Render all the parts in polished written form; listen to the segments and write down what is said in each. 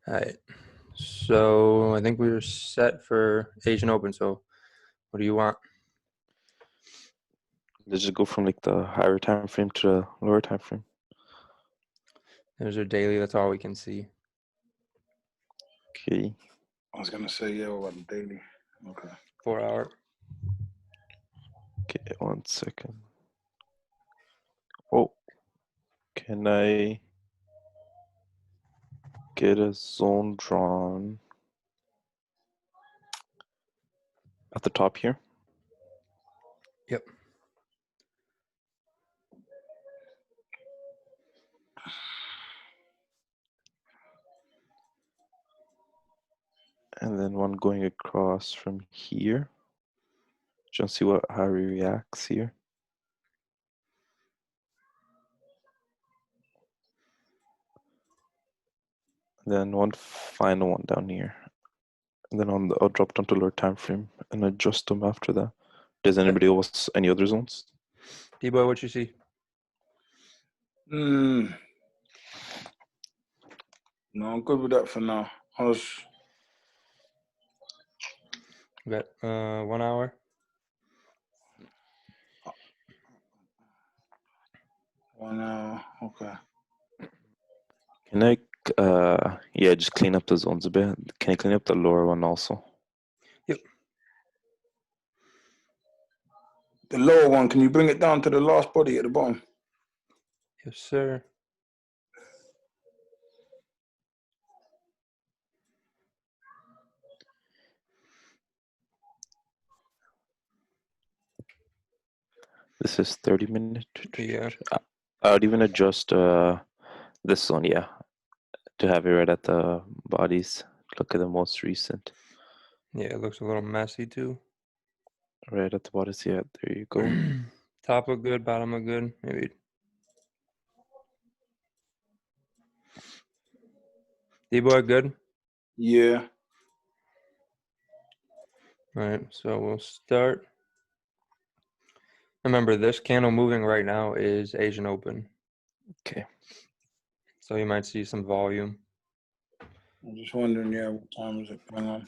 All right. So I think we were set for Asian Open. So what do you want? Let's just go from like the higher time frame to the lower time frame. There's our daily. That's all we can see. Okay. I was gonna say yeah, what about the daily? Okay. 4 hour. Okay, 1 second. Oh, can I get a zone drawn at the top here? Yep. And then one going across from here. Just see how he reacts here. Then one final one down here. And then I'll drop down to lower time frame and adjust them after that. Does anybody else any other zones? DBoy, what you see? No, I'm good with that for now. We got 1 hour. Okay. Can I just clean up the zones a bit? Can I clean up the lower one also? Yep. The lower one, can you bring it down to the last body at the bottom? Yes, sir. This is 30 minutes. Yeah. I would even adjust this one, yeah, to have it right at the bodies. Look at the most recent. Yeah, it looks a little messy too. Right at the bodies, yeah, there you go. Top look good, bottom look good. Maybe. D-Boy, good? Yeah. All right, so we'll start. Remember, this candle moving right now is Asian Open. Okay. So you might see some volume. I'm just wondering, yeah, what time is it going on?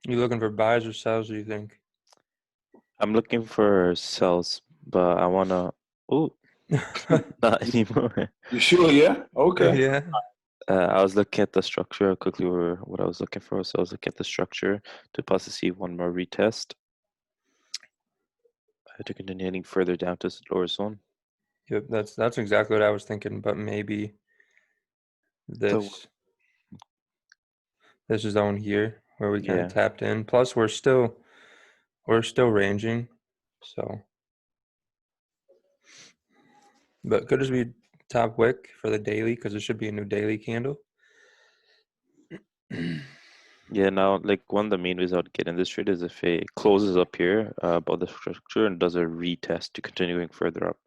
You looking for buys or sells, do you think? I'm looking for sells, but I want to... Oh, not anymore. You sure, yeah? Okay. Yeah. I was looking at the structure quickly. What I was looking for, so I was looking at the structure to possibly see one more retest. To continue heading further down to the lower zone. Yep, that's exactly what I was thinking, but maybe this zone here where we kind of tapped in. Plus we're still ranging, so but could just be top wick for the daily because it should be a new daily candle. Yeah, now like one of the main ways I would get in this trade is if it closes up here above the structure and does a retest to continuing further up.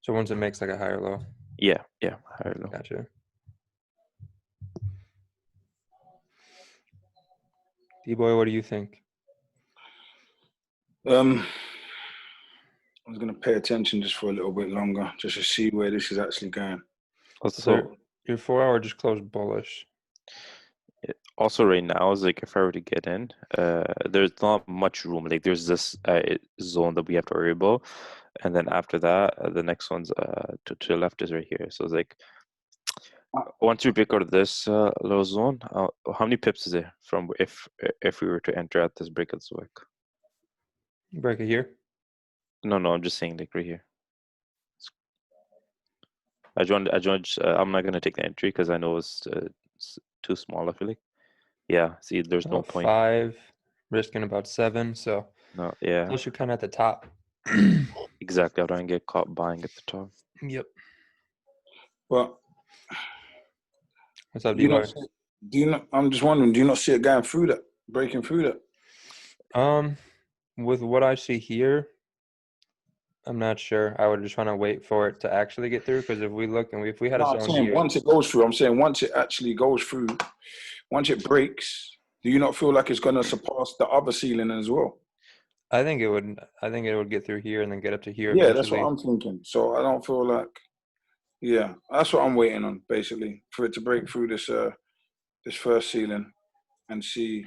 So once it makes like a higher low. Yeah, higher low. Gotcha. D-Boy, what do you think? I was gonna pay attention just for a little bit longer, just to see where this is actually going. Also, your 4 hour just closed bullish. Also, right now is like if I were to get in, there's not much room. Like there's this zone that we have to worry about, and then after that, the next one's to the left is right here. So it's like once you break out of this little zone, how many pips is there from if we were to enter at this breakout wick? Break it here? No, I'm just saying like right here. I joined. I'm not gonna take the entry because I know it's too small. I feel like. Yeah. See, there's no point. 5, risking about 7. So no, yeah. Plus you're kind of at the top. Exactly. I don't get caught buying at the top. Yep. Well, what's up, D-Boy? I'm just wondering, do you not see it going through that, breaking through that? With what I see here, I'm not sure. I would just want to wait for it to actually get through because if we look and if we had a zone here. Once it goes through, I'm saying once it actually goes through, once it breaks, do you not feel like it's going to surpass the other ceiling as well? I think it would. I think it would get through here and then get up to here Yeah, that's what eventually. I'm thinking. So I don't feel like, yeah, that's what I'm waiting on, basically, for it to break through this this first ceiling and see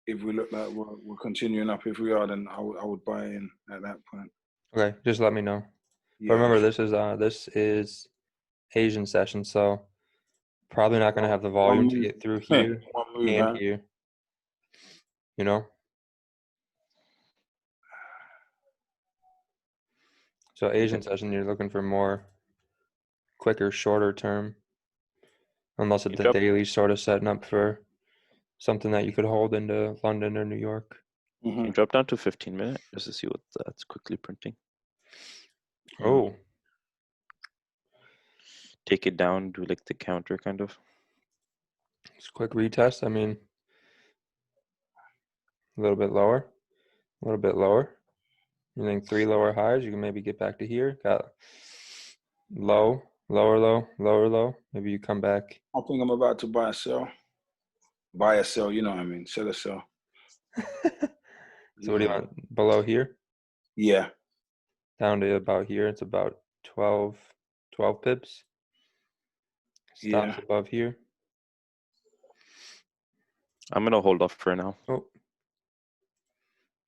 if we look like we're continuing up. If we are, then I would buy in at that point. Okay, just let me know. But Yeah. remember, this is Asian session, so probably not going to have the volume to get through here One move, and huh? here. You know. So Asian session, you're looking for more quicker, shorter term, unless You it's the drop, daily sort of setting up for something that you could hold into London or New York. you drop down to 15-minute just to see what that's quickly printing. Oh, Take it down, do like the counter kind of. it's a quick retest. I mean, a little bit lower, a little bit lower. You think 3 lower highs, you can maybe get back to here. Got low, lower low, lower low. Maybe you come back. I think I'm about to buy a sell. Buy a sell, you know what I mean? Sell a sell. So what do you want? Below here? Yeah. Down to about here. It's about 12 pips. Stops Yeah. above here. I'm gonna hold off for now. Oh,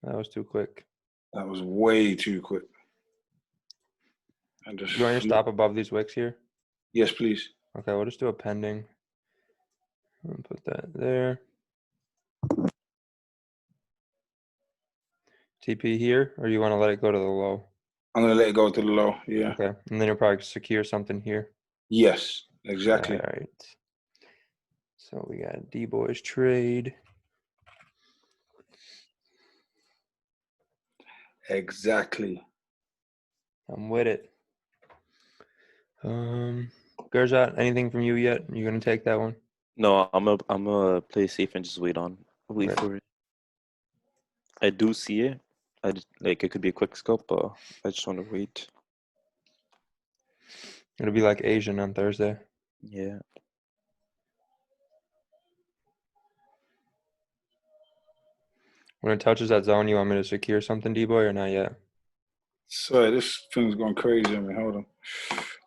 that was too quick. That was way too quick. And just You want to stop above these wicks here? Yes, please. Okay, we'll just do a pending. I'll put that there. TP here, or you want to let it go to the low? I'm gonna let it go to the low. Yeah. Okay, and then you'll probably secure something here. Yes, exactly. All right. So we got DBoy's trade. Exactly. I'm with it. Gurjot, anything from you yet? You gonna take that one? No, I'm gonna play safe and just wait for it. I do see it. I just, like it could be a quick scope, but I just want to wait. It'll be like Asian on Thursday. Yeah. When it touches that zone, you want me to secure something, DBoy, or not yet? So this thing's going crazy on me. Hold on.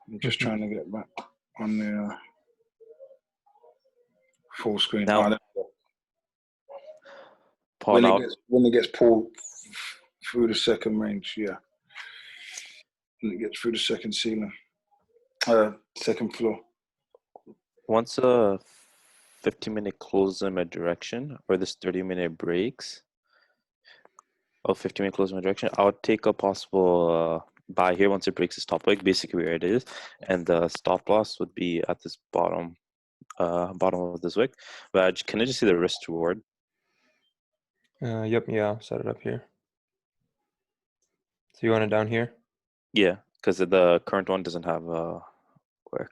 I'm just trying to get back on the full screen. Now, when pot it gets pulled through the second range, yeah. When it gets through the second ceiling, second floor. once a 15-minute close in my direction or this 30-minute breaks. 15-minute close in my direction. I would take a possible buy here once it breaks this top wick, basically where it is, and the stop loss would be at this bottom of this wick. But can I just see the risk reward? Yep, yeah, I'll set it up here. So you want it down here? Yeah, because the current one doesn't have a wick.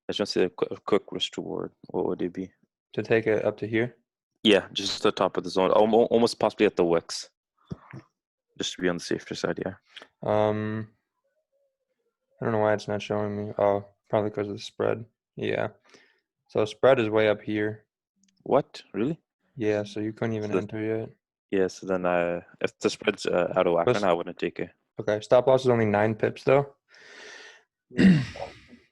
I just want to see a quick risk reward. What would it be? To take it up to here? Yeah, just the top of the zone, almost possibly at the wicks, just to be on the safer side. Yeah. I don't know why it's not showing me. Oh, probably because of the spread. Yeah. So spread is way up here. What? Really? Yeah, so you couldn't even enter yet. Yeah, so then if the spread's out of whack, then I wouldn't take it. Okay, stop loss is only 9 pips though.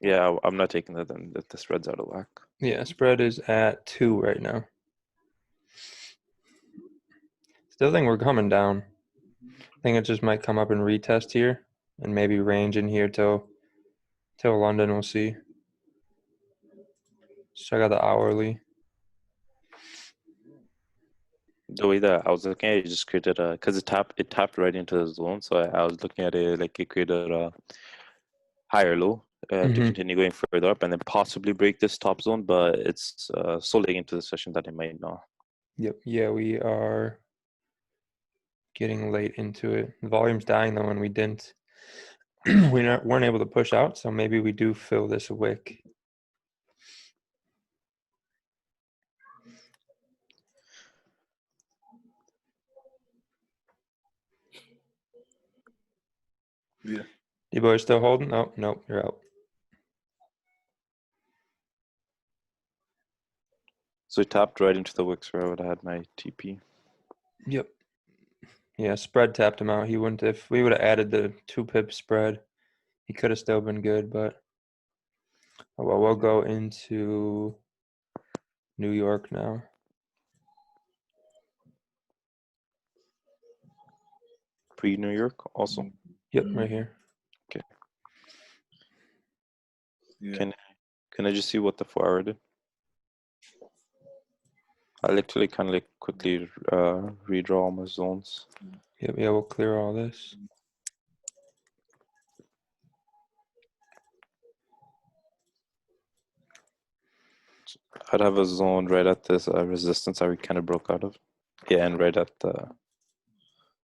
Yeah, I'm not taking that then. The spread's out of whack. Yeah, spread is at 2 right now. Still think we're coming down. I think it just might come up and retest here and maybe range in here till London. We'll see. So I got the hourly. The way that I was looking at it, just created because it tapped right into the zone. So I was looking at it like it created a higher low to continue going further up and then possibly break this top zone, but it's so late into the session that it might not. Yep. Yeah, we are getting late into it. The volume's dying though, and we didn't. weren't able to push out, so maybe we do fill this wick. Yeah. You boys still holding? Oh, nope, you're out. So it tapped right into the wicks where I would have had my TP. Yep. Yeah, spread tapped him out. He wouldn't. If we would have added the 2 pip spread, he could have still been good. But oh well, we'll go into New York now. Pre-New York also. Yep, right here. Okay. Yeah. Can I just see what the 4-hour did? I literally kind of like quickly redraw all my zones. Yep, yeah, we'll clear all this. I'd have a zone right at this resistance I kind of broke out of. Yeah, and right at the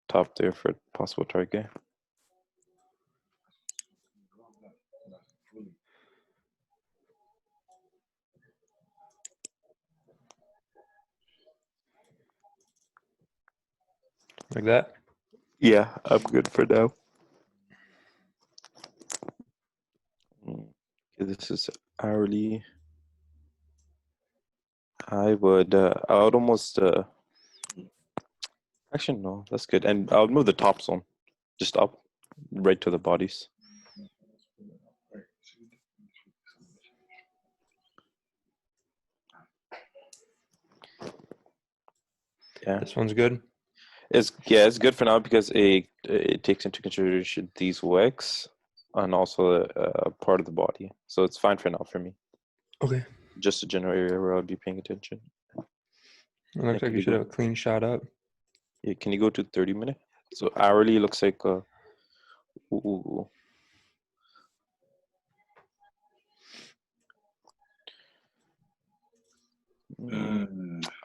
top there for possible target. Like that? Yeah, I'm good for now. Okay, this is hourly. I would almost actually no, that's good. And I'll move the top zone just up right to the bodies. Yeah, This one's good. it's good for now because it takes into consideration these wicks and also part of the body, so it's fine for now for me. Okay. Just a general area where I'll be paying attention. It looks like you should have a clean shot up. Yeah, can you go to 30-minute? So hourly looks like ooh.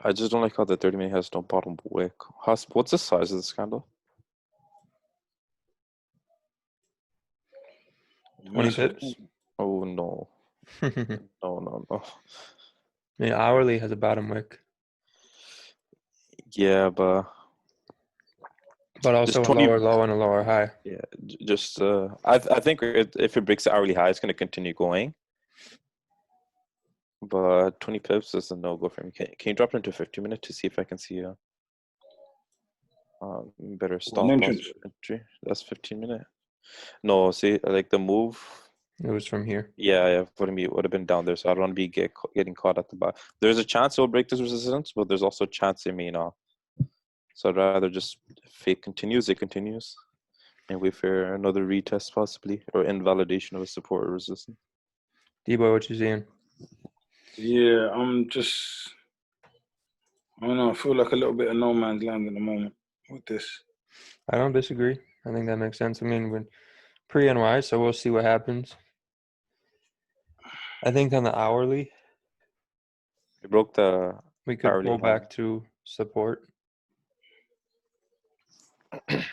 I just don't like how the 30-minute has no bottom wick. What's the size of this candle? 20 pips. Oh no. No. I mean, hourly has a bottom wick, Yeah, but also a 20 lower low and a lower high. Yeah, just I think if it breaks the hourly high, it's going to continue going. But 20 pips is a no-go for me. Can you drop it into 50-minute to see if I can see a better stop loss entry? That's 15-minute. No, see, like the move. It was from here. Yeah, would have been down there, so I don't want to be getting caught at the bottom. There's a chance it'll break this resistance, but there's also a chance it may not. So I'd rather just, if it continues, it continues, and wait for another retest possibly, or invalidation of a support or resistance. DBoy, what you seeing? Yeah, I don't know, I feel like a little bit of no man's land at the moment with this. I don't disagree. I think that makes sense. I mean, we're pre-NY, so we'll see what happens. I think on the hourly, It broke the we could hourly pull high. back to support. I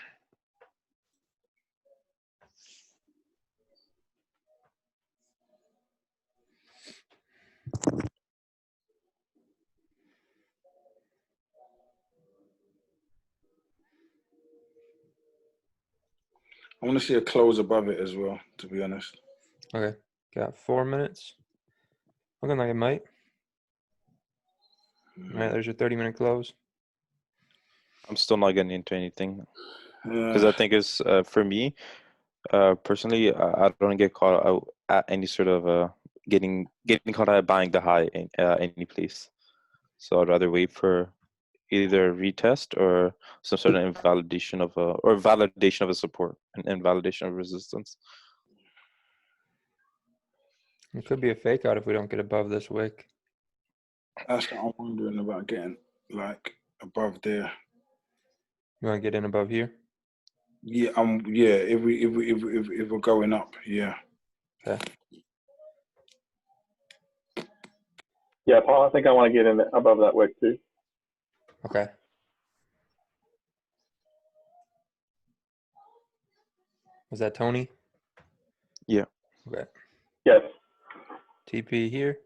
want to see a close above it as well, to be honest. Okay, got 4 minutes. Looking like it might. All right, there's your 30-minute close. I'm still not getting into anything because I think it's for me personally, I don't get caught out at any sort of getting caught out buying the high in any place. So I'd rather wait for either a retest or some sort of invalidation of or validation of a support and invalidation of resistance. It could be a fake out if we don't get above this wick. That's what I'm wondering about, getting like above there. You want to get in above here? Yeah, if we're going up, yeah. Okay. Yeah, Paul, I think I want to get in above that wick too. Okay. Was that Tony? Yeah. Okay. Yes. TP here.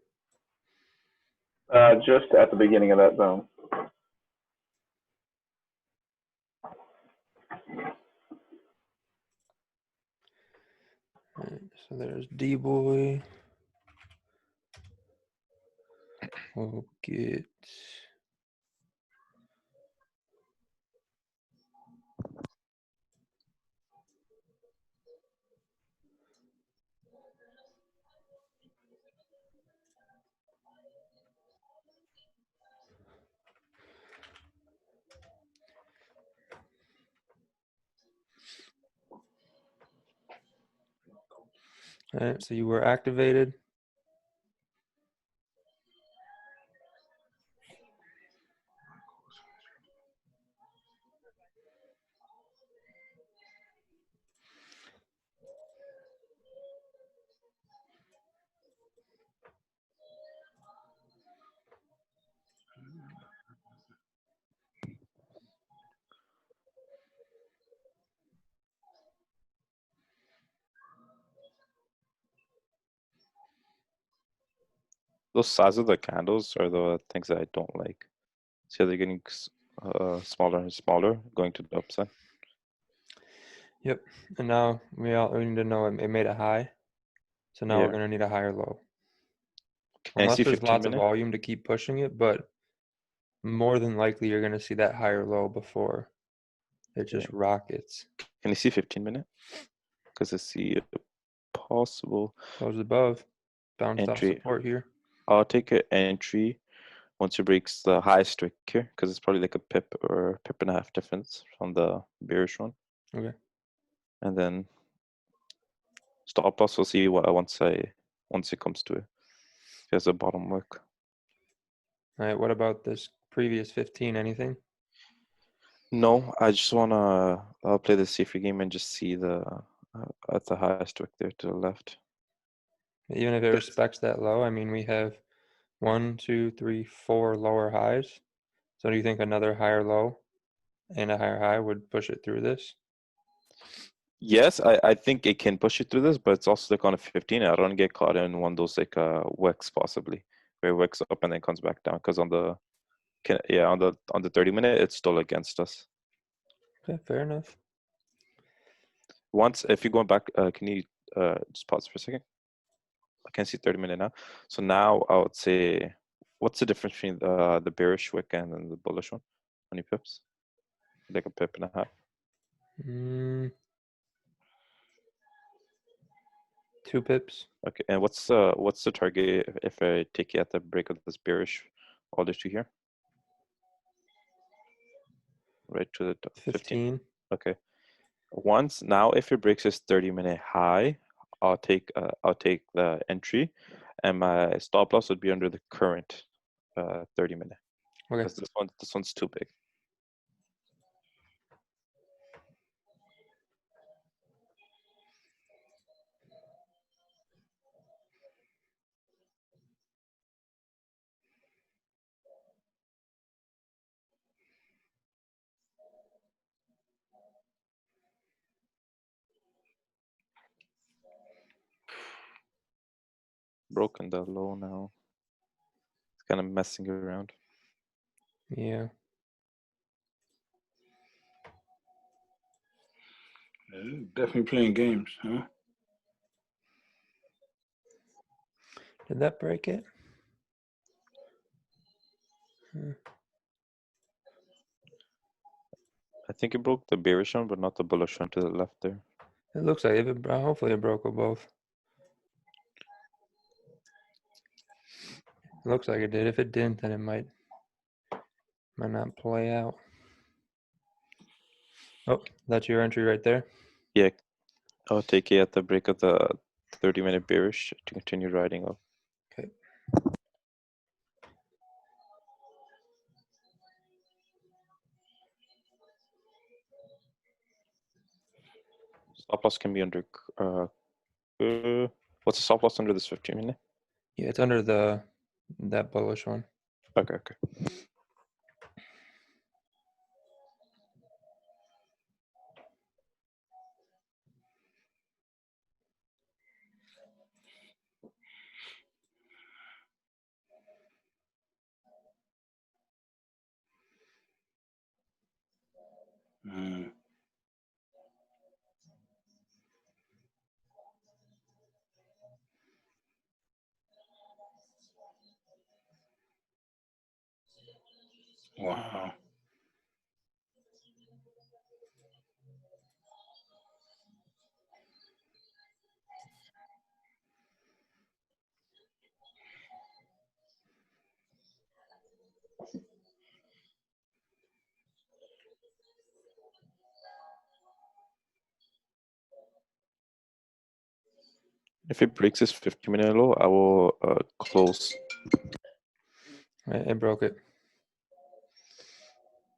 Just at the beginning of that zone. All right, so there's DBoy. We'll get All right, so you were activated. Those size of the candles are the things that I don't like. See how they're getting smaller and smaller, going to the upside. Yep. And now we need to know it made a high. So now we're Yeah. going to need a higher low. Can I Unless see there's 15 lots of minute? volume to keep pushing it, but more than likely you're going to see that higher low before it just Okay. rockets. Can you see 15 minute? Because I see a possible Close above. Bounced off entry. support here. I'll take an entry once it breaks the highest wick here, because it's probably like a pip or pip and a half difference from the bearish one. Okay. And then stop loss, we'll see what once it comes to it. If there's a bottom wick. All right. What about this previous 15? Anything? No, I just wanna I'll play the safer game and just see the at the highest wick there to the left. Even if it respects that low, I mean, we have 1, 2, 3, 4 lower highs. So do you think another higher low and a higher high would push it through this? Yes, I think it can push it through this, but it's also like on a 15. I don't get caught in one of those like wicks possibly, where it wicks up and then comes back down. Because on the on the 30-minute, it's still against us. Okay, fair enough. Once, if you're going back, can you just pause for a second? I can see 30-minute now. So now I would say, what's the difference between the bearish wick and then the bullish one? 20 pips, like a pip and a half. 2 pips. Okay, and what's the target if I take you at the break of this bearish order to here? Right to the 15. 15. Okay. Once now, if it breaks this 30-minute high, I'll take the entry, and my stop loss would be under the current 30-minute, Okay. because this one's too big. Broken the low now. It's kind of messing around. Yeah. Definitely playing games, huh? Did that break it? I think it broke the bearish one, but not the bullish one to the left there. It looks like it. Hopefully it broke both. It looks like it did. If it didn't, then it might not play out. Oh, that's your entry right there. Yeah, I'll take it at the break of the 30-minute bearish to continue riding up. Okay. Stop loss can be under. What's the stop loss under this 15-minute? Yeah, it's under that bullish one. Okay, okay. Wow. If it breaks this 50-minute low, I will close. Right, it broke it.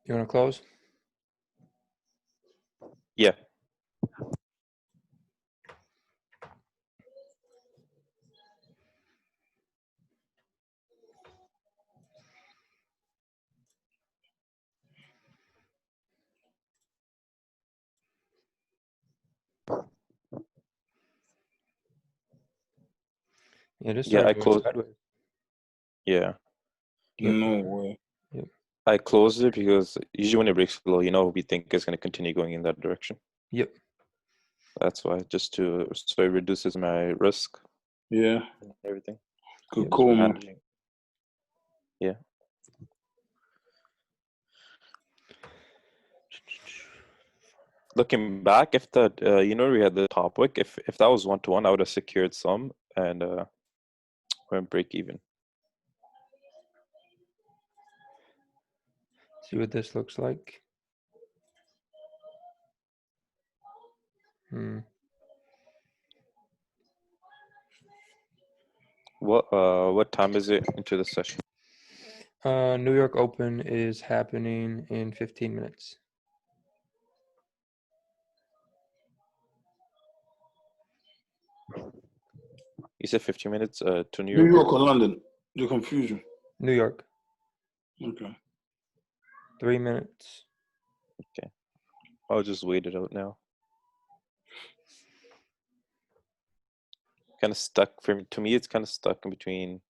You want to close? Yeah. Yeah, just Yeah, started I going closed. sideways. Yeah. Yep. No way. Yep. I closed it because usually when it breaks low, we think it's going to continue going in that direction. Yep. That's why, so it reduces my risk Yeah. and everything. Good Yep. call, man. Managing. Yeah. Looking back, if the we had the top wick, if that was 1-to-1, I would have secured some and went break even. See what this looks like. What time is it into the session? New York Open is happening in 15 minutes. You said 15 minutes to New New York? York or London? Your confusion. New York, Okay. 3 minutes. Okay. I'll just wait it out now. Kind of stuck to me. It's kind of stuck in between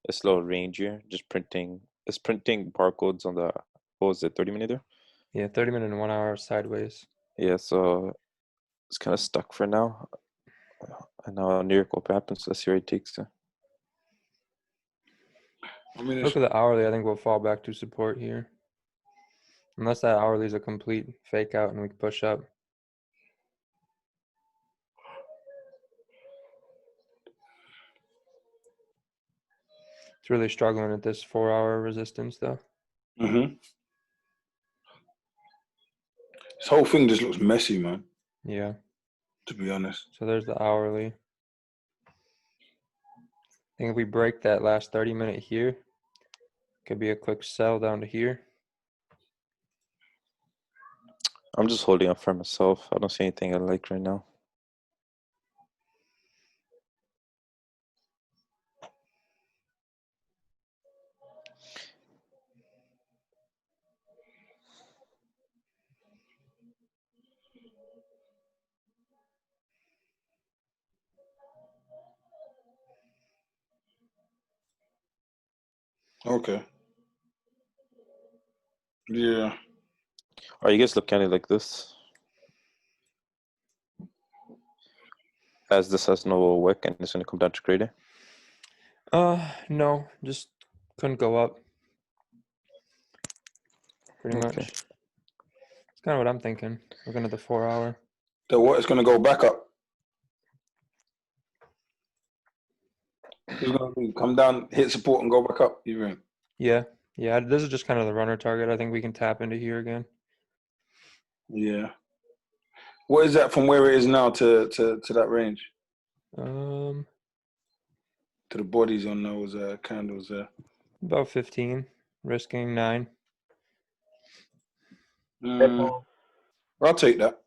a slow range here, just printing. It's printing barcodes on the, what was it, 30-minute there? Yeah, 30 minute and 1 hour sideways. Yeah, so it's kind of stuck for now. And now New York Open happens. Let's see where it takes it. I mean, Look at the hourly. I think we'll fall back to support here. Unless that hourly is a complete fake out and we push up. It's really struggling at this 4-hour resistance though. this whole thing just looks messy, man. Yeah. To be honest. So there's the hourly. I think if we break that last 30-minute here, could be a quick sell down to here. I'm just holding up for myself. I don't see anything I like right now. Okay. Yeah. Are you guys looking at it like this? As this has no wick and it's going to come down to grading? No, just couldn't go up. Pretty Okay. much. It's kind of what I'm thinking. Looking at the 4-hour. So what? It's gonna go back up. It's gonna come down, hit support, and go back up. You think? Yeah. Yeah. This is just kind of the runner target. I think we can tap into here again. Yeah. What is that from where it is now to that range? Um, To the bodies on those candles there. about 15, risking 9. I'll take that.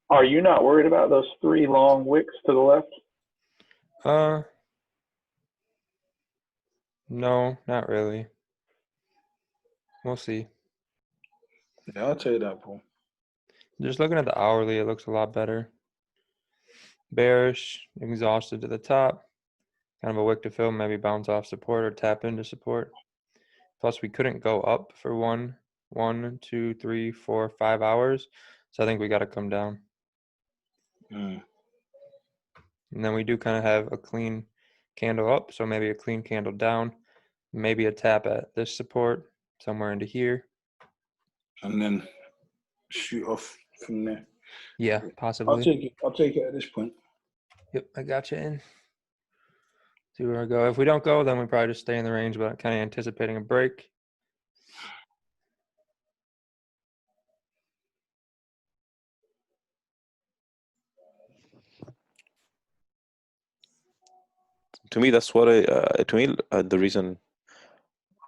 Are you not worried about those 3 long wicks to the left? No, not really. We'll see. Yeah, I'll take that, Paul. Just looking at the hourly, it looks a lot better. Bearish, exhausted to the top. Kind of a wick to fill, maybe bounce off support or tap into support. Plus, we couldn't go up for 1, 2, 3, 4, 5 hours. So I think we got to come down. And then we do kind of have a clean candle up. So maybe a clean candle down. Maybe a tap at this support somewhere into here. And then shoot off from there. Yeah, possibly. I'll take it at this point. Yep, I got you in. See where I go. If we don't go, then we probably just stay in the range, but kind of anticipating a break. To me, that's what the reason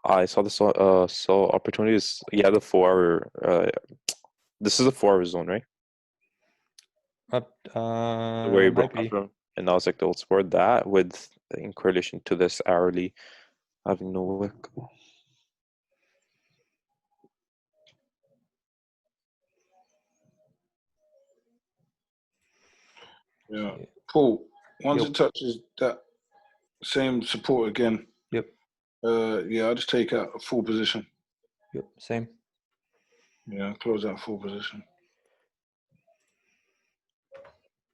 I saw this saw opportunities. Yeah, the 4-hour. This is a 4-hour zone, right? Up, Where you might broke up be. from, and now it's like the old sport that with in correlation to this hourly having no wick. Yeah. Paul, once Yep. it touches that same support again, Yep. yeah, I'll just take out a full position. Yep. Same. Yeah, close out full position.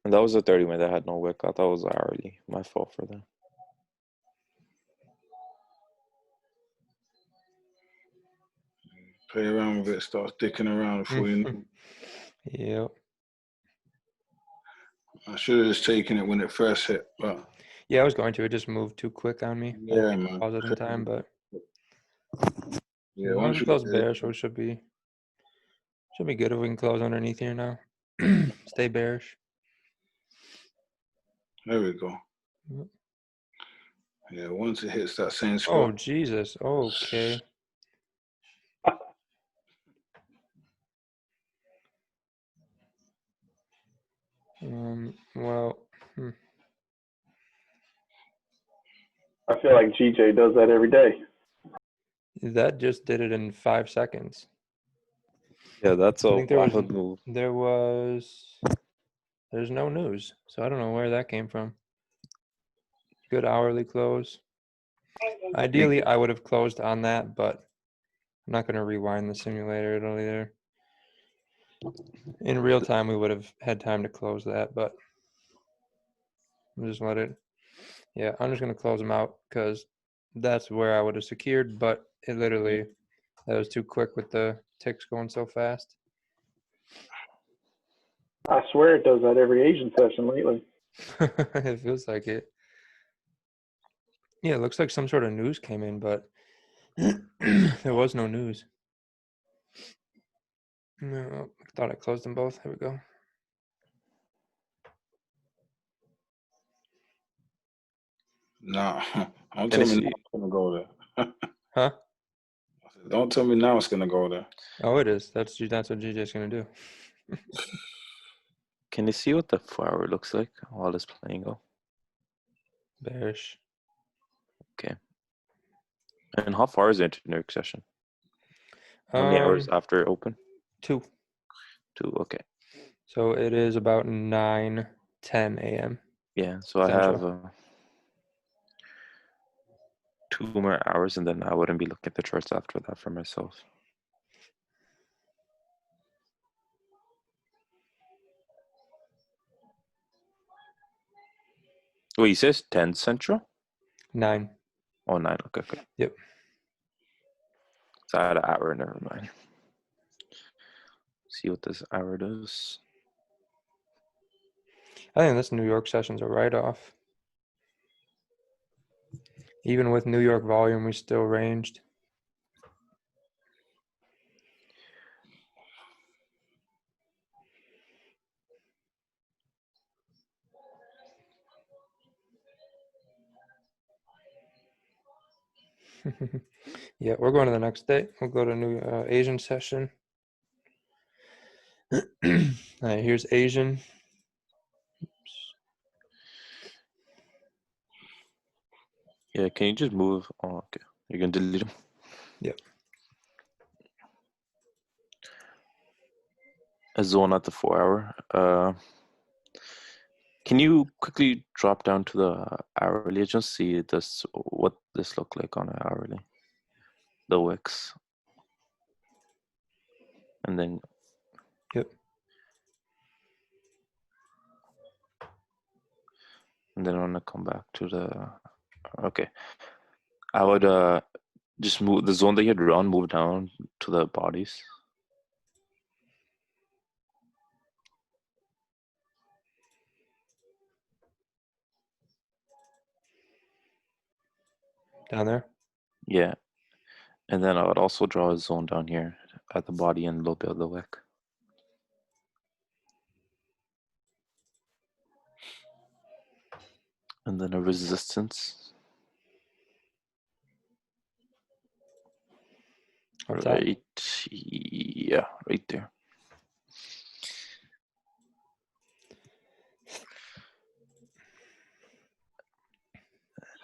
And that was a 30-minute that had no wick. I thought it was hourly. My fault for that. Play around with it, start dicking around before you know. Yep. I should have just taken it when it first hit, but Yeah, I was going to. It just moved too quick on me. I yeah, didn't man. pause it in time, but Yeah, as long as once we you close get bearish, we should be good if we can close underneath here now. Stay bearish. there we go. Yep. Yeah, once it hits that same spot. Oh Jesus. Okay. Well, I feel like GJ does that every day. that just did it in 5 seconds. Yeah, that's I a think there was wild move. there's no news, so I don't know where that came from. Good hourly close. Ideally, I would have closed on that, but I'm not going to rewind the simulator. It'll either in real time we would have had time to close that, but just let it. Yeah, I'm just going to close them out because that's where I would have secured, but it literally that was too quick with the ticks going so fast. I swear it does that every Asian session lately. It feels like it. Yeah, it looks like some sort of news came in, but there was no news. No, I thought I closed them both. There we go. Nah, don't tell me now it's gonna go there. Huh? Don't tell me now it's gonna go there. Oh, it is. That's what GJ's gonna do. Can you see what the 4-hour looks like while it's playing? Go. Bearish. Okay. And how far is the internet session? How many hours after open? 2. 2. Okay. So it is about 9:10 a.m. Yeah. So I have 2 more hours, and then I wouldn't be looking at the charts after that for myself. Wait, he says 10 Central? 9. Oh, 9. Okay, okay. Yep. So I had an hour, never mind. See what this hour does. I think this New York session's a write-off. Even with New York volume, we still ranged. Yeah, we're going to the next day. We'll go to new Asian session. All right, here's Asian. Yeah, can you just move? Oh, okay. You're going to delete them? Yep. A zone at the 4-hour. Can you quickly drop down to the hourly? Just see this, what this look like on an hourly. The wicks. And then. Yep. And then I want to come back to the. Okay. I would just move the zone that you had run, move down to the bodies. Down there? Yeah. And then I would also draw a zone down here at the body and a little bit of the wick. and then a resistance On top. right, yeah, right there.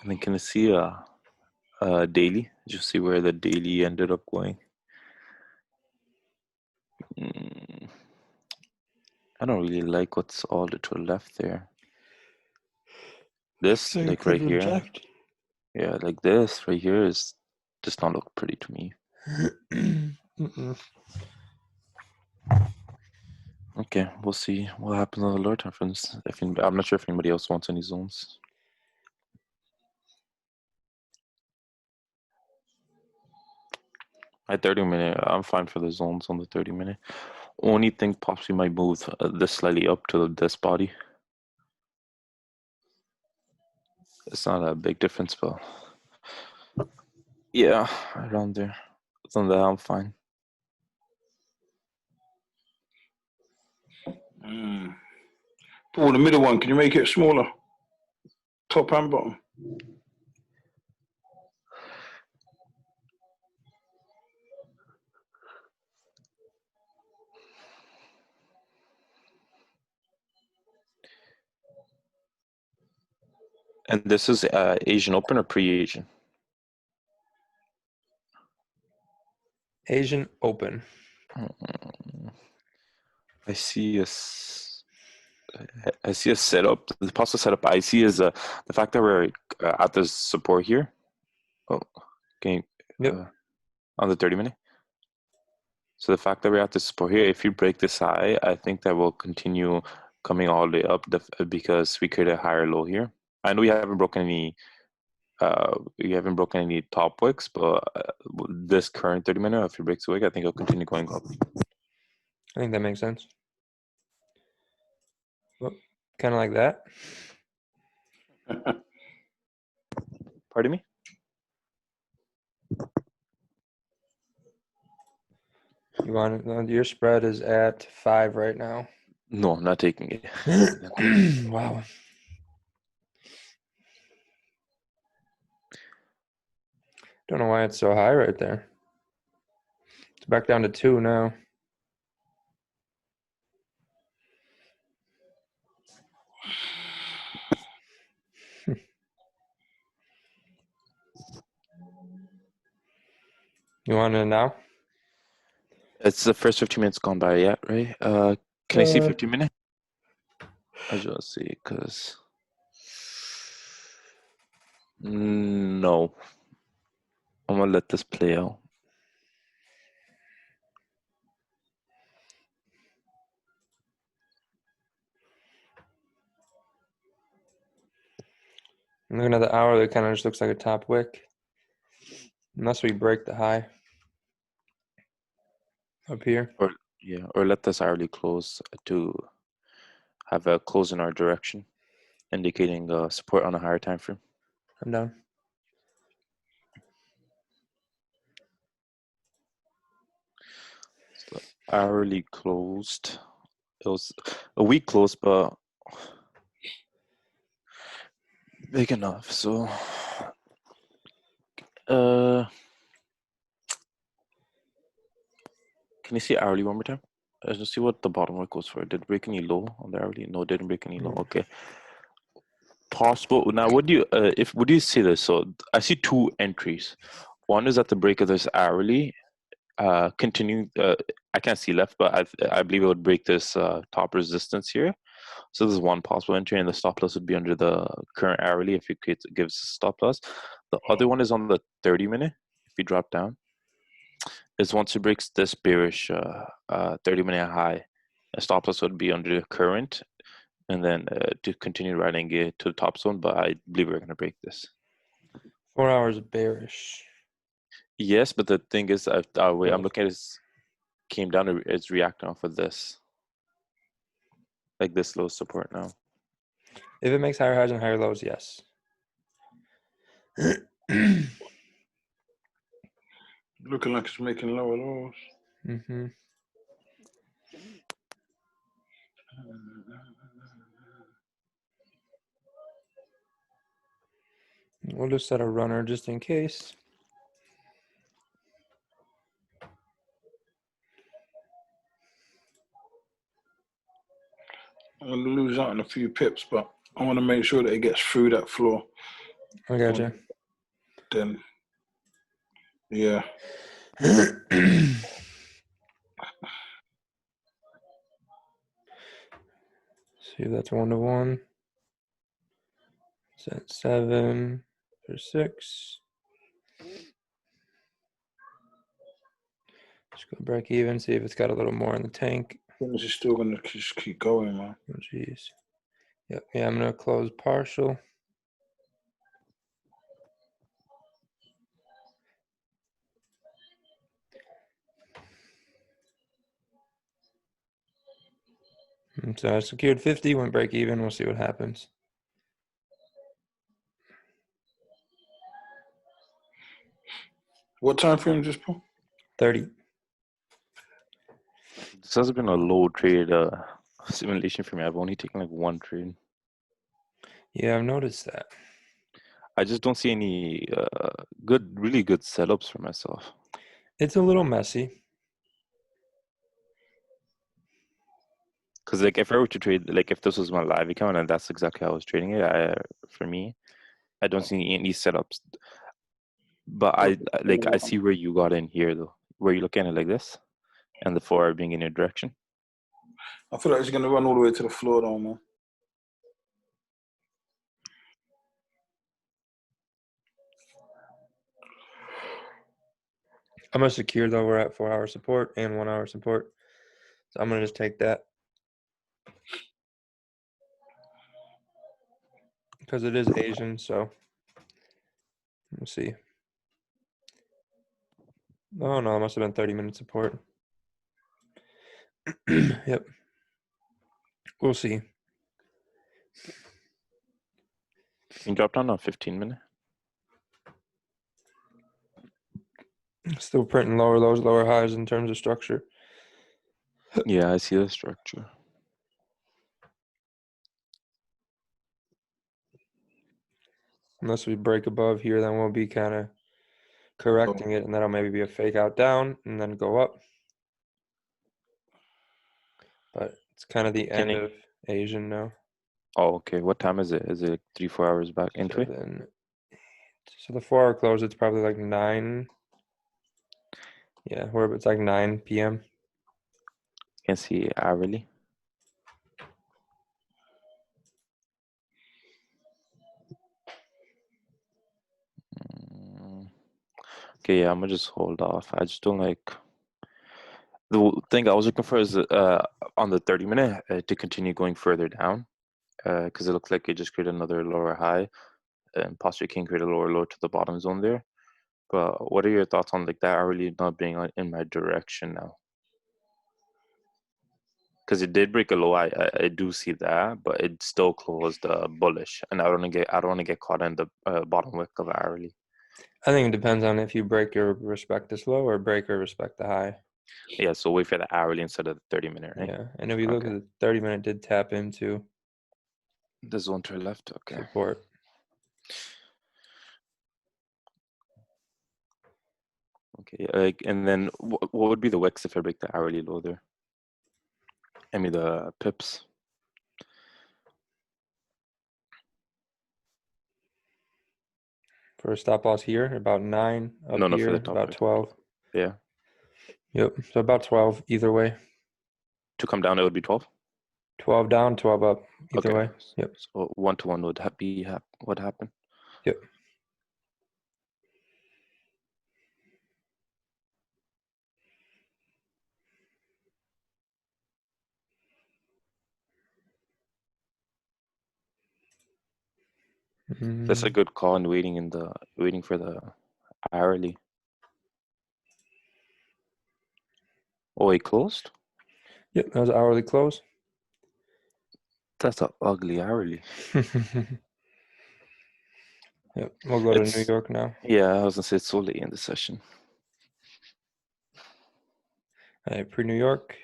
And then can I see a daily? Just see where the daily ended up going. I don't really like what's all to the left there. This, So you like could right here, reject. yeah, like this right here is does not look pretty to me. Mm-mm. Okay, we'll see what happens on the lower time frames. I'm not sure if anybody else wants any zones. At 30-minute, I'm fine for the zones on the 30-minute. Only thing possibly might move this slightly up to this body. It's not a big difference, but yeah, around there. Other than that, I'm fine. Paul, the middle one, can you make it smaller? Top and bottom. And this is Asian Open or pre-Asian? Asian Open. I see a setup. The possible setup I see is the fact that we're at the support here. Oh, okay. Yep. On the 30-minute. So the fact that we're at the support here, if you break this high, I think that will continue coming all the way up because we create a higher low here. I know we haven't broken any top wicks, but this current 30-minute, if it breaks the wick, I think it'll continue going up. I think that makes sense. Well, kind of like that. Pardon me? You want it? Your spread is at 5 right now. No, I'm not taking it. Wow. Don't know why it's so high right there. It's back down to 2 now. You want it now? It's the first 15 minutes gone by yet, right? Can I see 15 minutes? I just see, because no. I'm gonna let this play out. I'm looking at the hour, that kind of just looks like a top wick. Unless we break the high up here. Or let this hourly close to have a close in our direction, indicating support on a higher time frame. I'm down. So hourly closed. It was a week close, but big enough. So can you see hourly one more time? Let's see what the bottom wick goes for. Did it break any low on the hourly? No, it didn't break any low. Okay. Possible. Now, would you see this? So I see two entries. One is at the break of this hourly, continuing. I can't see left, but I believe it would break this top resistance here. So this is one possible entry, and the stop loss would be under the current hourly if it gives a stop loss. The other one is on the 30-minute. If you drop down, is once it breaks this bearish 30-minute high, a stop loss would be under the current, and then to continue riding it to the top zone. But I believe we're going to break this. 4 hours bearish. Yes, but the thing is, I'm looking at it, came down to it's reacting off of this, like this low support now. If it makes higher highs and higher lows, yes. Looking like it's making lower lows. Mm-hmm. We'll just set a runner just in case. I'm gonna lose out on a few pips, but I want to make sure that it gets through that floor. I gotcha. Then, yeah. See if that's 1-to-1. Set 7 for 6. Just go break even. See if it's got a little more in the tank. This is still gonna just keep going, man. Oh, jeez. Yep. Yeah, I'm gonna close partial. And so I secured 50. Went break even. We'll see what happens. What time frame is this, Paul? 30. This has been a low trade simulation for me. I've only taken like one trade. Yeah, I've noticed that. I just don't see any really good setups for myself. It's a little messy. Because like if I were to trade, like if this was my live account and that's exactly how I was trading it, for me, I don't see any setups. But I see where you got in here though. Where you looking at it like this, and the 4 being in your direction. I feel like it's gonna run all the way to the floor, though, man. I'm gonna secure though. We're at 4-hour support and 1-hour support. So I'm gonna just take that. Because it is Asian, so let's see. Oh no, it must have been 30-minute support. Yep. We'll see. Can you drop down on 15-minute? Still printing lower lows, lower highs in terms of structure. Yeah, I see the structure. Unless we break above here, then we'll be kind of correcting it, and that'll maybe be a fake out down and then go up. But it's kind of the end of Asian now. Oh, okay. What time is it? Is it 3-4 hours back into it? 7, 8. So the 4-hour close, it's probably like 9. Yeah, it's like 9 p.m. You can see hourly. Okay, yeah, I'm gonna just hold off. I just don't like. The thing I was looking for is on the 30-minute to continue going further down, because it looks like it just created another lower high, and possibly can create a lower low to the bottom zone there. But what are your thoughts on like that hourly not being in my direction now? Because it did break a low, I do see that, but it still closed bullish, and I don't want to get caught in the bottom wick of hourly. I think it depends on if you break or respect this low or break or respect the high. Yeah, so wait for the hourly instead of the 30-minute, right? Yeah, and if you look at the 30-minute, did tap into the zone to the left. Okay. Support. Okay, and then what would be the wicks if I break the hourly low there? I mean the pips. For a stop loss here, about 9. Up No, here, for the top about wick. 12. Yeah. Yep, so about 12 either way. To come down, it would be 12. 12 down, 12 up, either way. Yep. So 1-to-1 would be what happened? Yep. That's a good call and waiting for the hourly. Oh, it closed? Yep, that was hourly close. That's an ugly hourly. Yep, we'll go to New York now. Yeah, I was gonna say it's so late in the session. All right, pre-New York.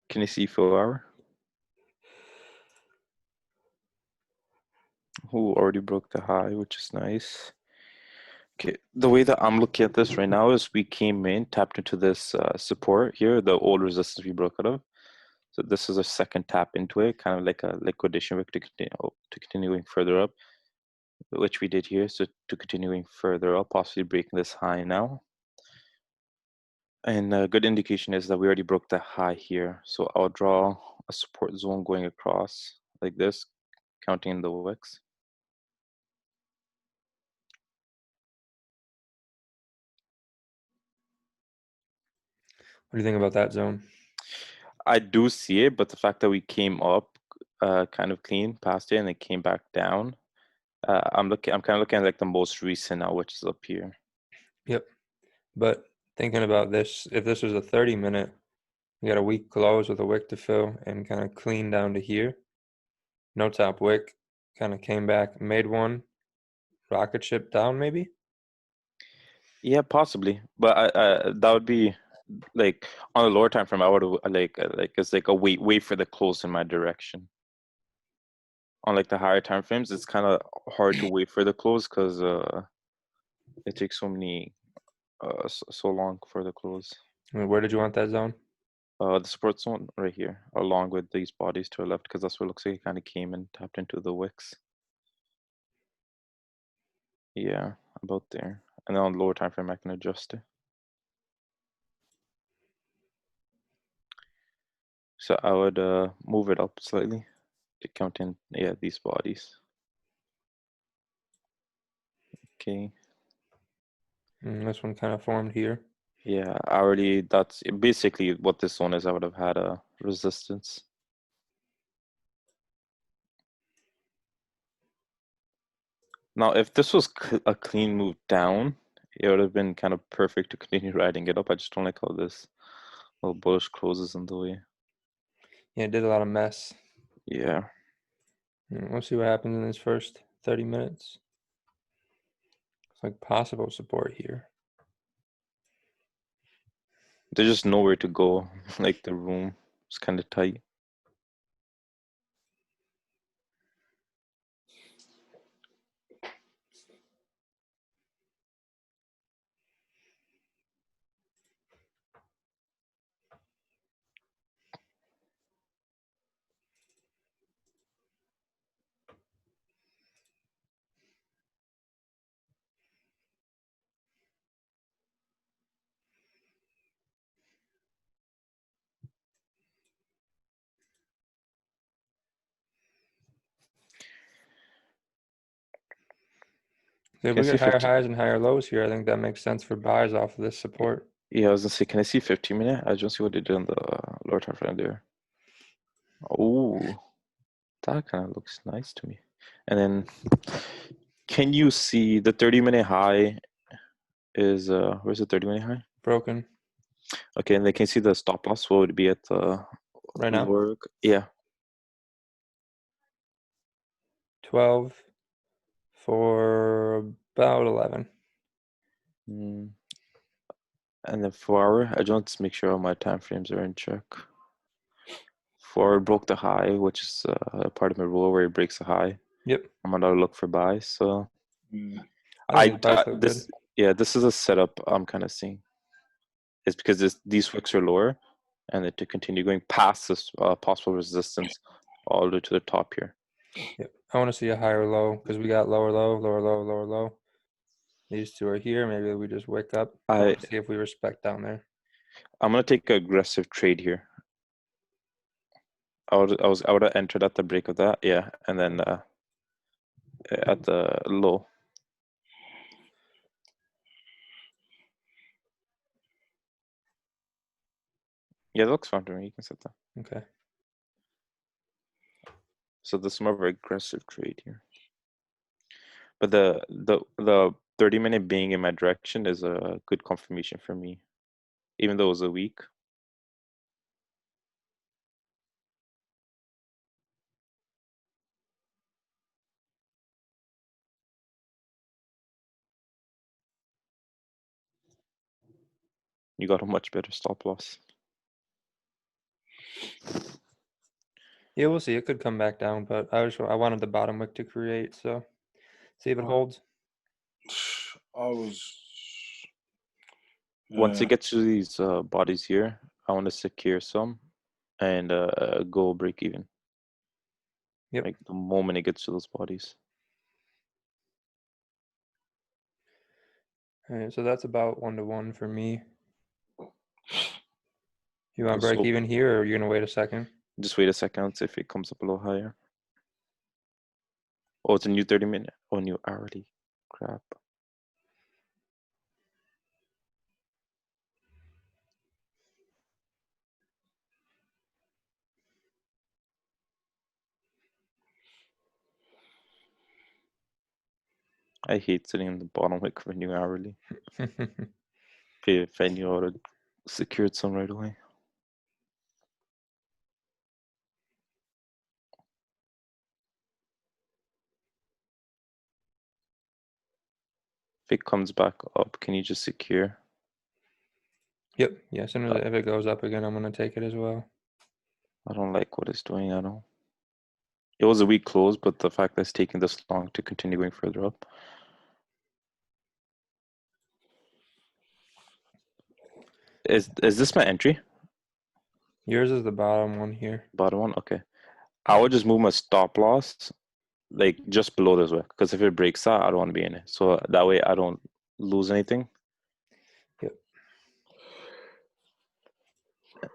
Can you see 4 hour? who already broke the high, which is nice. Okay, the way that I'm looking at this right now is we came in, tapped into this support here, the old resistance we broke out of. So this is a second tap into it, kind of like a liquidation wick to continuing further up, which we did here. So to continuing further up, possibly breaking this high now. And a good indication is that we already broke the high here. So I'll draw a support zone going across like this, counting in the wicks. What do you think about that zone? I do see it, but the fact that we came up kind of clean past it and it came back down, I'm kind of looking at like the most recent now, which is up here. Yep. But thinking about this, if this was a 30-minute, we got a weak close with a wick to fill and kind of clean down to here. No top wick, kind of came back, made one, rocket ship down maybe. Yeah, possibly, but that would be like on the lower time frame. I would like it's like a wait for the close in my direction. On like the higher time frames, it's kind of hard to wait for the close because it takes so long for the close. I mean, where did you want that zone? The support zone right here, along with these bodies to the left, because that's what it looks like it kind of came and tapped into the wicks. Yeah, about there. And then on the lower time frame, I can adjust it. So I would move it up slightly to count in, yeah, these bodies. Okay. This one kind of formed here. Yeah, that's basically what this zone is. I would have had a resistance. Now, if this was a clean move down, it would have been kind of perfect to continue riding it up. I just don't like how this little bullish closes in the way. Yeah, it did a lot of mess. Yeah. We'll see what happens in this first 30 minutes. It's like possible support here. There's just nowhere to go. Like the room is kind of tight. So if Can I we see get higher 50? highs and higher lows here, I think that makes sense for buys off of this support. Yeah, I was gonna say, can I see 15-minute? I just see what they did on the lower time frame there. Oh, that kind of looks nice to me. And then, can you see the 30-minute high is where's the 30-minute high? Broken Okay, and they can see the stop loss. What would it be at the right now. lower? Yeah. 12 for about 11. And then 4 hour, I just want to make sure all my time frames are in check. 4 broke the high, which is part of my rule where it breaks the high. Yep. I'm gonna look for buys. So I think these buys look good. yeah, this is a setup I'm kind of seeing. It's because these wicks are lower, and then to continue going past this possible resistance all the way to the top here. Yep. I want to see a higher low because we got lower low, lower low, lower low. These two are here. Maybe we just wake up. I want to see if we respect down there. I'm gonna take an aggressive trade here. I would have entered at the break of that, yeah, and then at the low. Yeah, that looks fine to me. You can set that. Okay. So this is more of an aggressive trade here. But the 30-minute being in my direction is a good confirmation for me, even though it was a week. You got a much better stop loss. Yeah, we'll see. It could come back down, but I wanted the bottom wick to create, so see if it holds. I was. Once it gets to these bodies here, I want to secure some and go break even. Yep. Like the moment it gets to those bodies. All right, so that's about 1-to-1 for me. You want to So- break even here, or are you gonna wait a second? Just wait a second. Let's see if it comes up a little higher. Oh, it's a new 30-minute. Oh, new hourly. Crap. I hate sitting in the bottom wick for new hourly. If I knew I would have secured some right away. If it comes back up, can you just secure? Yep. Yeah. As soon as if it goes up again, I'm gonna take it as well. I don't like what it's doing at all. It was a weak close, but the fact that it's taking this long to continue going further up. Is this my entry? Yours is the bottom one here. Bottom one? Okay. I would just move my stop loss like just below this wick, because if it breaks out, I don't want to be in it. So that way I don't lose anything. Yep. Yep.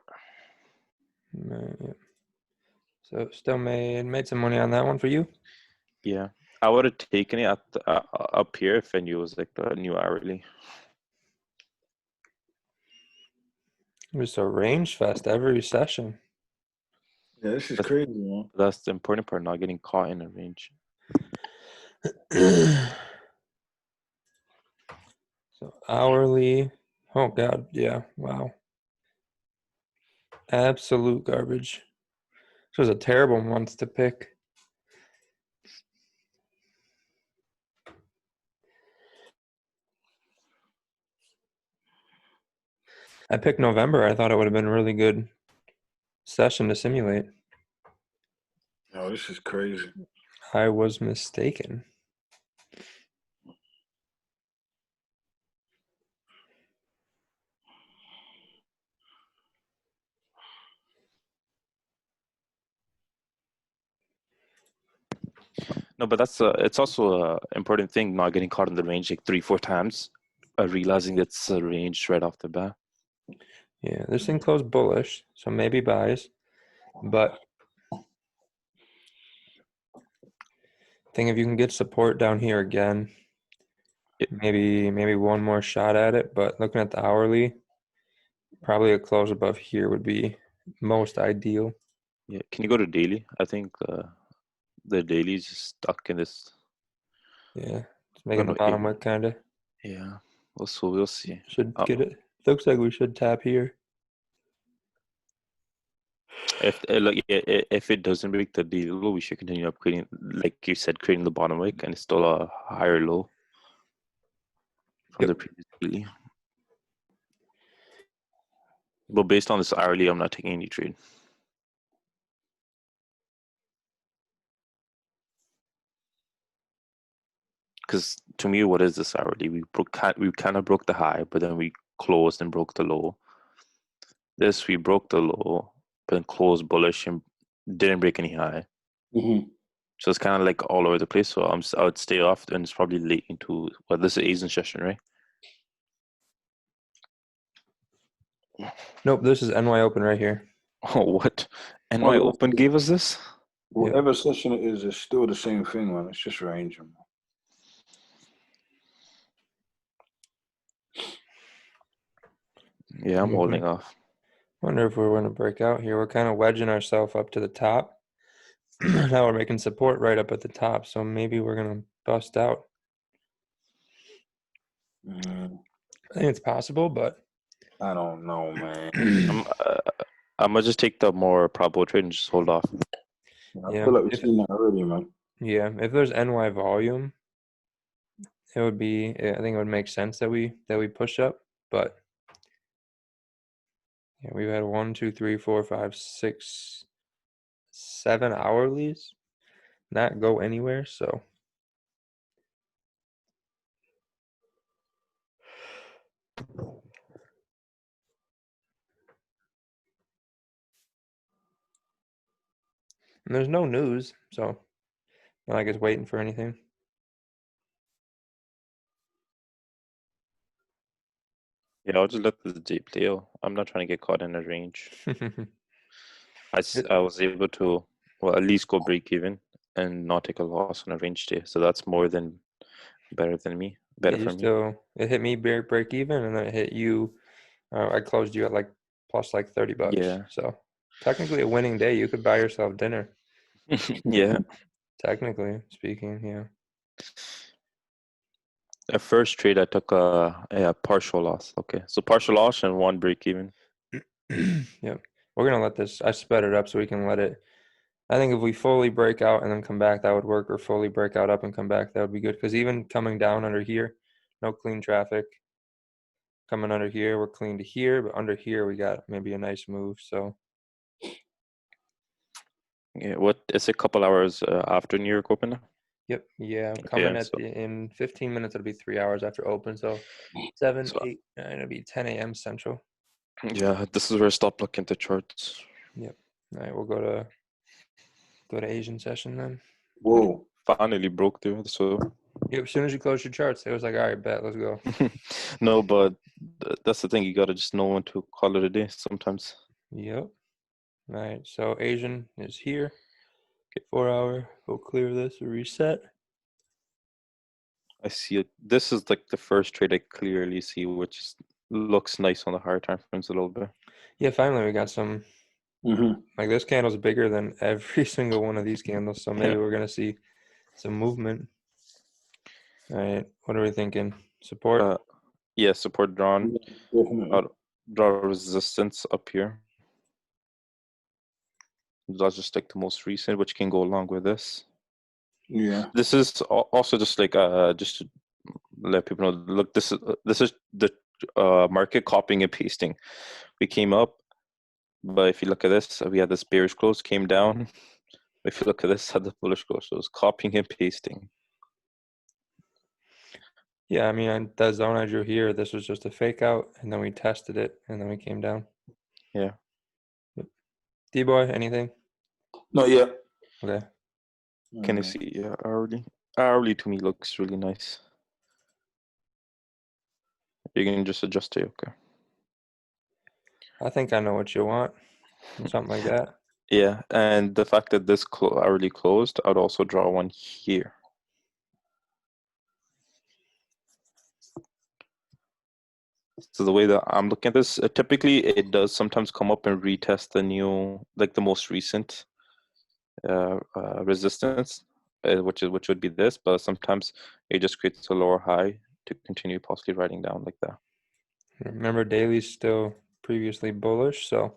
So still made some money on that one for you. Yeah, I would have taken it at up here if I knew it was like the new hourly. It was a range fest every session. Yeah, this is crazy, man. That's the important part, not getting caught in a range. So hourly. Oh God, yeah. Wow. Absolute garbage. This was a terrible month to pick. I picked November. I thought it would have been a really good session to simulate. Oh, this is crazy. I was mistaken. No, but that's it's also a important thing, not getting caught in the range like 3-4 times, realizing it's a range right off the bat. Yeah, this thing closed bullish, so maybe buys. But I think if you can get support down here again, maybe one more shot at it. But looking at the hourly, probably a close above here would be most ideal. Yeah, can you go to daily? I think the daily is just stuck in this. Yeah, it's making the bottom wick kind of. Yeah, we'll see. Should get it. Looks like we should tap here. If if it doesn't break the deal, we should continue up creating, like you said, creating the bottom wick, and it's still a higher low from the previous daily. But based on this hourly, I'm not taking any trade. Because to me, what is this hourly? We kind of broke the high, but then we closed and broke the low. This we broke the low, but then closed bullish and didn't break any high. Mm-hmm. So it's kind of like all over the place. So I would stay off, and it's probably late into this is Asian session, right? Nope, this is NY Open right here. Oh, what? NY Open gave us this? Whatever session it is, it's still the same thing, man. It's just range, man. Yeah, I'm holding off. Wonder if we're going to break out here. We're kind of wedging ourselves up to the top. Now we're making support right up at the top, so maybe we're going to bust out. I think it's possible, but I don't know, man. I'm gonna just take the more probable trade and just hold off. I feel like we've seen that already, man. Yeah, if there's NY volume, it would be. I think it would make sense that we push up, but yeah, we've had 1, 2, 3, 4, 5, 6, 7 hourlies not go anywhere. So and there's no news, so not like it's waiting for anything. Yeah, I'll just let the day play out. I'm not trying to get caught in a range. I was able to, well, at least go break even and not take a loss on a range day. So that's more than better for me. It hit me break even, and then it hit you. I closed you at like plus like $30. Yeah. So technically a winning day. You could buy yourself dinner. Yeah. Technically speaking, yeah. At first trade, I took a partial loss. Okay, so partial loss and 1 break even. Yep. We're gonna let this. I sped it up so we can let it. I think if we fully break out and then come back, that would work. Or fully break out up and come back, that would be good. Because even coming down under here, no clean traffic. Coming under here, we're clean to here, but under here we got maybe a nice move. So Yeah, what is a couple hours after New York open now? yep, yeah. Okay, Coming yeah, at so, in 15 minutes, it'll be 3 hours after open. So 7, so 8, 9, it'll be 10 a.m. Central. yeah, this is where I stop looking at the charts. Yep. All right, we'll go to Asian session then. Whoa. Finally broke through. So Yep. As soon as you close your charts, it was like, all right, bet, let's go. no, but that's the thing. You gotta just know when to call it a day. Sometimes. Yep. All right. So Asian is here. Get 4 hour. We'll clear this. Reset. I see it. This is like the first trade I clearly see, which looks nice on the higher time frames a little bit. Yeah. Finally, we got some. Mm-hmm. Like this candle's bigger than every single one of these candles. So maybe Yeah. we're gonna see some movement. All right. What are we thinking? Support. Yeah, support drawn. Definitely. I'll draw resistance up here. That's just like the most recent, which can go along with this. Yeah. This is also just like just to let people know. Look, this is the market copying and pasting. We came up, but if you look at this, we had this bearish close, came down. If you look at this, had the bullish close. So it's copying and pasting. Yeah. I mean, that zone I drew here, this was just a fake out, and then we tested it, and then we came down. Yeah. DBoy, anything? Not yet. Okay. Can you see? Yeah, hourly. Hourly to me looks really nice. You can just adjust it. Okay. I think I know what you want. Something like that. Yeah, and the fact that this hourly closed, I'd also draw one here. So the way that I'm looking at this, typically it does sometimes come up and retest the new, like the most recent resistance, which would be this, but sometimes it just creates a lower high to continue possibly riding down like that. Remember, daily's still previously bullish, so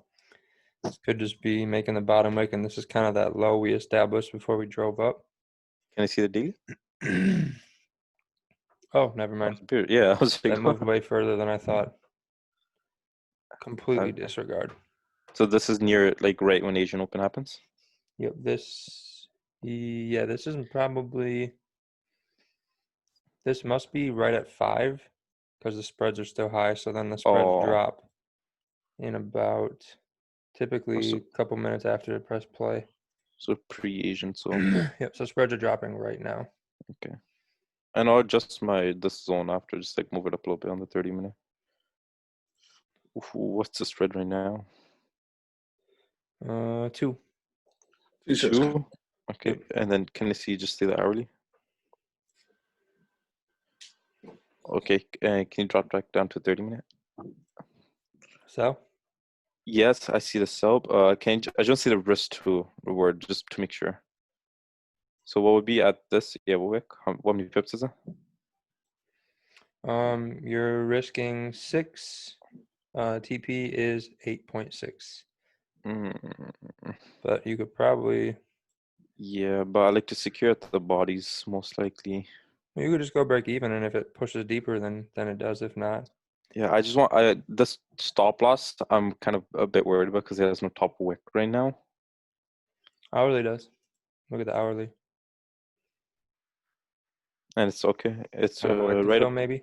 this could just be making the bottom wick, and this is kind of that low we established before we drove up. Can I see the daily? Oh, never mind. Yeah, I was like, That moved way further than I thought. Completely disregard. So this is near like right when Asian Open happens? Yep, this isn't probably, this must be right at 5 because the spreads are still high, so then the spreads drop in about typically a couple minutes after press play. So pre-Asian, so yep, so spreads are dropping right now. Okay. And I'll adjust this zone after, just like move it up a little bit on the 30-minute. What's the spread right now? 2. 2? Okay. Yep. And then can I see just the hourly? Okay. Can you drop back down to 30-minute? So? Yes, I see the sell. I don't see the risk to reward, just to make sure. So what would be at this? Yeah, what many pips is it? You're risking 6. TP is 8.6. But you could probably. Yeah, but I like to secure at the bodies most likely. You could just go break even, and if it pushes deeper, then it does. If not. Yeah, I just want this stop loss. I'm kind of a bit worried about because it has no top wick right now. Hourly does. Look at the hourly. And it's okay. It's Kind of a wick to right fill, up, maybe.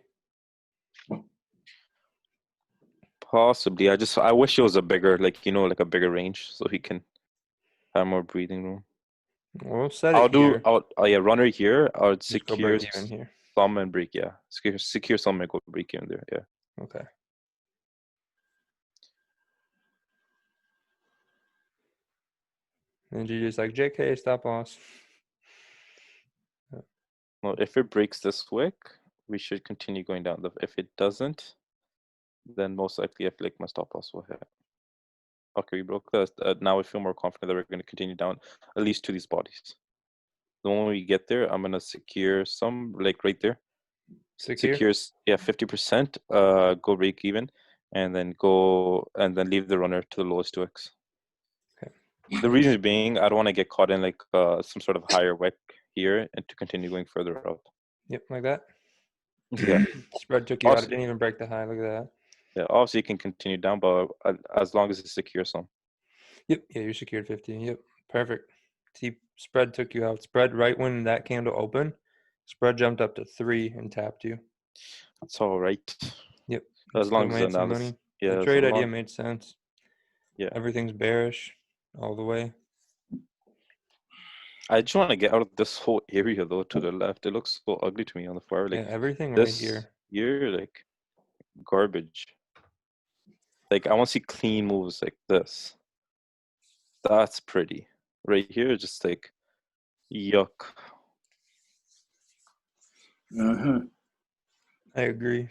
possibly. I wish it was a bigger, like, you know, like a bigger range so he can have more breathing room. We'll set it here. Oh yeah, runner here. I would Just go secure break even here. some and break. Yeah, secure some and go break even there. Yeah. Okay. And you just like JK stop loss. Well, if it breaks this wick, we should continue going down. If it doesn't, then most likely I feel like my stop loss will hit. Okay, we broke this. Now I feel more confident that we're going to continue down at least to these bodies. The moment we get there, I'm gonna secure some, like right there. Secure. Secures, yeah, 50%. Go break even, and then leave the runner to the lowest 2x. Okay. The reason being, I don't want to get caught in like some sort of higher wick here, and to continue going further up. Yep, like that. Yeah. Spread took you out. Also, It didn't even break the high. Look at that. yeah. Obviously, you can continue down, but as long as it's secure some. Yep. Yeah, you secured 50. Yep. Perfect. See, spread took you out. Spread right when that candle opened. Spread jumped up to 3 and tapped you. It's all right. Yep. As Still long as the made some analysis, money. yeah, The as trade idea long, made sense. yeah. Everything's bearish all the way. I just want to get out of this whole area though to the left. It looks so ugly to me on the far. Like Yeah, everything right this here. here, like garbage. Like I want to see clean moves like this. That's pretty. Right here, just like yuck. Mm-hmm. I agree.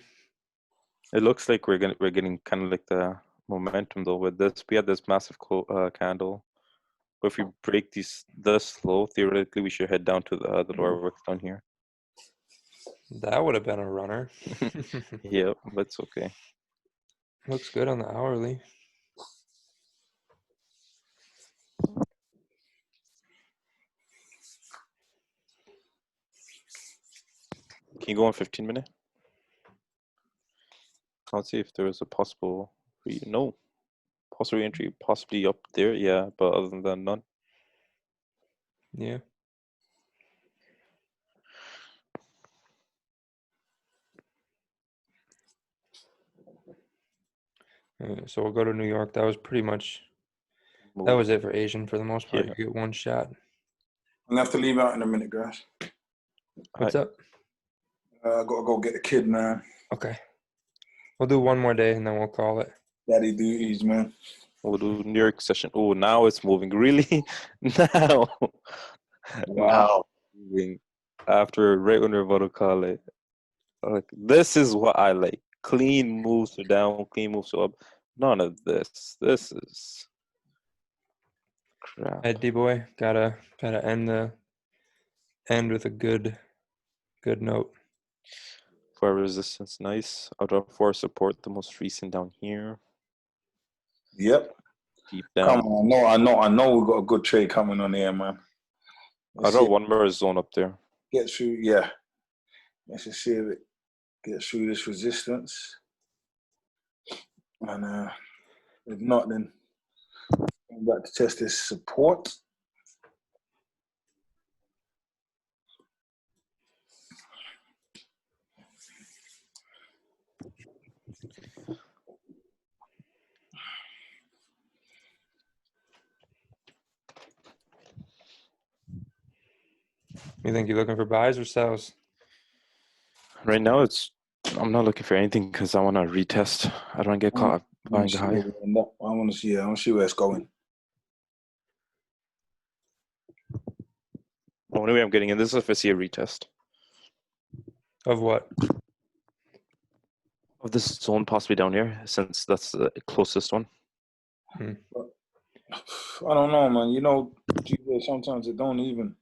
It looks like we're getting kind of like the momentum though with this. We had this massive candle. But if we break this low, theoretically we should head down to the lower wicks down here. That would have been a runner. Yeah, but it's okay. Looks good on the hourly. Can you go on 15-minute? Let's see if there is a possible no. Possible entry, possibly up there, yeah, but other than that, none. Yeah. So we'll go to New York. That was pretty much, that was it for Asian for the most part. Yeah. You get one shot. I'm gonna have to leave out in a minute, guys. What's up? I gotta go get the kid, man. Okay. We'll do one more day and then we'll call it. Daddy duties, man. We'll do New York session. Oh, now it's moving. Really? Now. Wow. Moving. After right when we're about to call it. Like, this is what I like. Clean moves to down, clean moves to up. None of this. This is crap. Hey, D-boy, gotta end with a good note. For resistance, nice. Out of 4 support, the most recent down here. Yep. Deep down. Come on. I know we got a good trade coming on here, man. I draw one more zone up there. Get through, yeah. Let's just see if it gets through this resistance. And if not, then I'm about to test this support. You think you're looking for buys or sells? Right now, I'm not looking for anything because I want to retest. I don't get caught buying the high. I want to see where it's going. The only way I'm getting in this is if I see a retest Of what? of this zone, possibly down here, since that's the closest one. I don't know, man. You know, sometimes it don't even.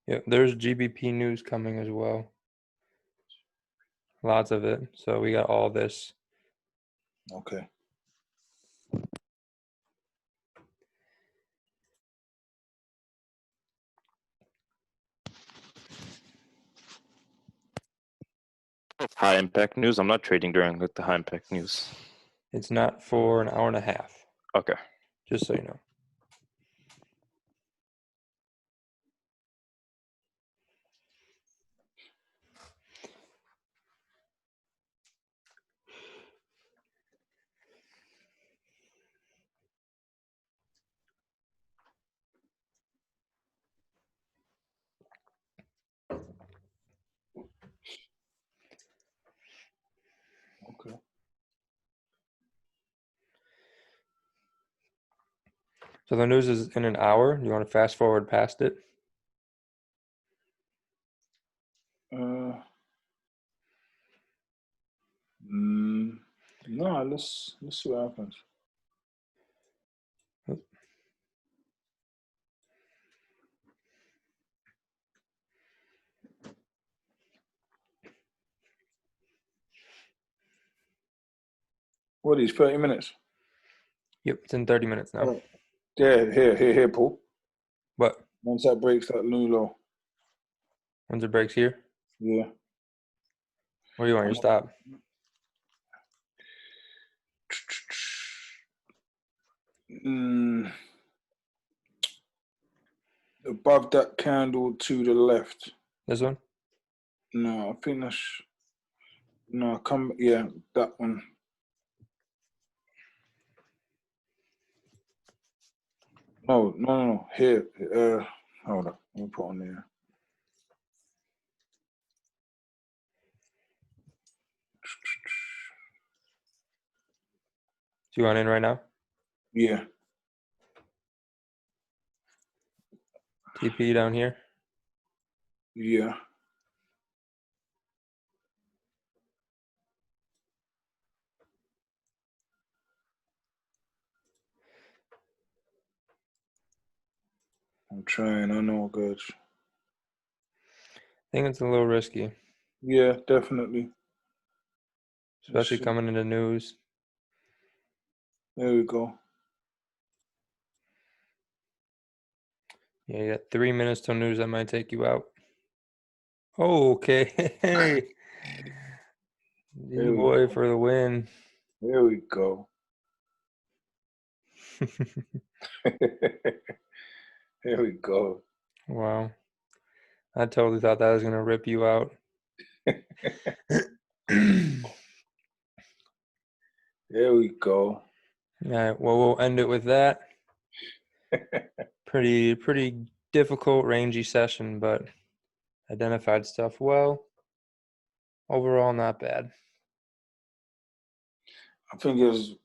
Yeah, there's GBP news coming as well. Lots of it. So we got all this. Okay. High impact news. I'm not trading during like the high impact news. It's not for an hour and a half. Okay. Just so you know. Okay. So the news is in an hour. You want to fast forward past it? No, let's see what happens. What are these 30 minutes? Yep, it's in 30 minutes now. Oh, yeah, here, Paul. What? Once that breaks that new low. Once it breaks here? Yeah. Where do you want your stop? Above that candle to the left. This one? No, I think that's yeah, that one. No. Here, hold up. Let me put on there. Do you want in right now? Yeah. TP down here? Yeah. I'm trying. I know, good. I think it's a little risky, Yeah, definitely. especially coming into news. There we go. Yeah, you got 3 minutes till news. That might take you out. Okay. Hey. DBoy for the win. There we go. There we go. Wow. I totally thought that was going to rip you out. There we go. All right. Well, we'll end it with that. Pretty difficult, rangy session, but identified stuff well. Overall, not bad. I think it was